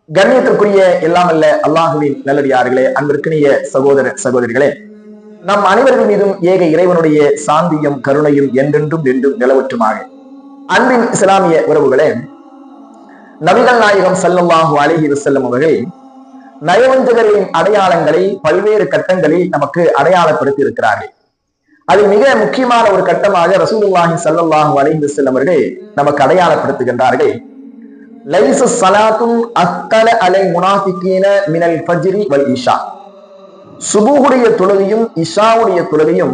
கண்ணியத்திற்குரிய எல்லாம் அல்ல அல்லாஹுவின் நல்லடியார்களே, அன்பிற்கினிய சகோதர சகோதரிகளே, நம் அனைவர்கள் மீதும் ஏக இறைவனுடைய சாந்தியும் கருணையும் என்றென்றும் என்றும் நிலவற்றுமாக. அன்பின் இஸ்லாமிய உறவுகளே, நபிகள் நாயகம் ஸல்லல்லாஹு அலைஹி வஸல்லம் அவர்கள் நயவஞ்சகர்களின் அடையாளங்களை பல்வேறு கட்டங்களில் நமக்கு அடையாளப்படுத்தி இருக்கிறார்கள். அதில் மிக முக்கியமான ஒரு கட்டமாக ரசூலுல்லாஹி ஸல்லல்லாஹு அலைஹி வஸல்லம் அவர்கள் நமக்கு அடையாளப்படுத்துகின்றார்கள். லைஸ ஸலாத்துன் அஸ்கல அலை முனாஃபிகீன மினல் ஃபஜ்ரி வல் இஷா. சுபூஹுடைய தொழுகையும் இஷாவுடைய தொழுகையும்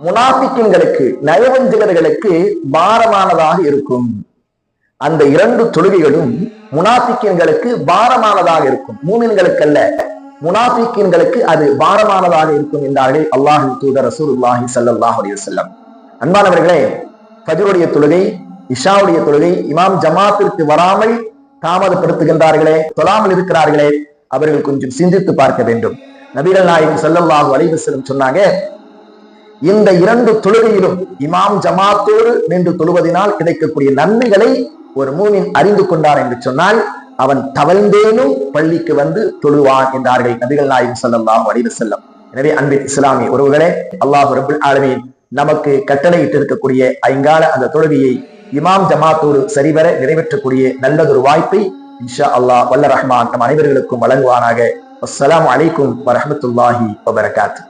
முனாஃபிகீன்களுக்கு, நயவஞ்சகர்களுக்கு பாரமானதாக இருக்கும். அந்த இரண்டு தொழுகைகளும் முனாஃபிகீன்களுக்கு பாரமானதாக இருக்கும். மூமின்களுக்கு அல்ல, முனாஃபிகீன்களுக்கு அது பாரமானதாக இருக்கும் என்றார்கள் அல்லாஹ்வின் தூதர் ரசூலுல்லாஹி ஸல்லல்லாஹு அலைஹி வஸல்லம். அன்பானவர்களே, ஃபஜ்ருடைய தொழுகை, இஷாவுடைய தொழுகை இமாம் ஜமாத்திற்கு வராமல் தாமதப்படுத்துகின்றார்களே, தொழாமல் இருக்கிறார்களே, அவர்கள் கொஞ்சம் சிந்தித்து பார்க்க வேண்டும். நபிகள் நாயகம் ஸல்லல்லாஹு அலைஹி வஸல்லம் சொன்னாங்க, இந்த இரண்டு தொழுகையிலும் இமாம் ஜமாத்தோடு நின்று தொழுவதனால் கிடைக்கக்கூடிய நன்மைகளை ஒரு மூமின் அறிந்து கொண்டார் என்று சொன்னால் அவன் தவழ்ந்தேனும் பள்ளிக்கு வந்து தொழுவான் என்றார்கள் நபிகள் நாயகம் ஸல்லல்லாஹு அலைஹி வஸல்லம். எனவே அன்பின் இஸ்லாமிய உறவுகளே, அல்லாஹ் ரப்பல் ஆலமீன் நமக்கு கட்டளையிட்டு இருக்கக்கூடிய ஐங்கால அந்த தொழுகையை இமாம் ஜமாத்தோடு சரிவர நிறைவேற்றக்கூடிய நல்லதொரு வாய்ப்பை இன்ஷா அல்லாஹ் வல்ல ரஹ்மான் நம் அனைவர்களுக்கும் வழங்குவானாக. அஸ்ஸலாமு அலைக்கும் வரஹ்மத்துல்லாஹி வபரகாத்துஹு.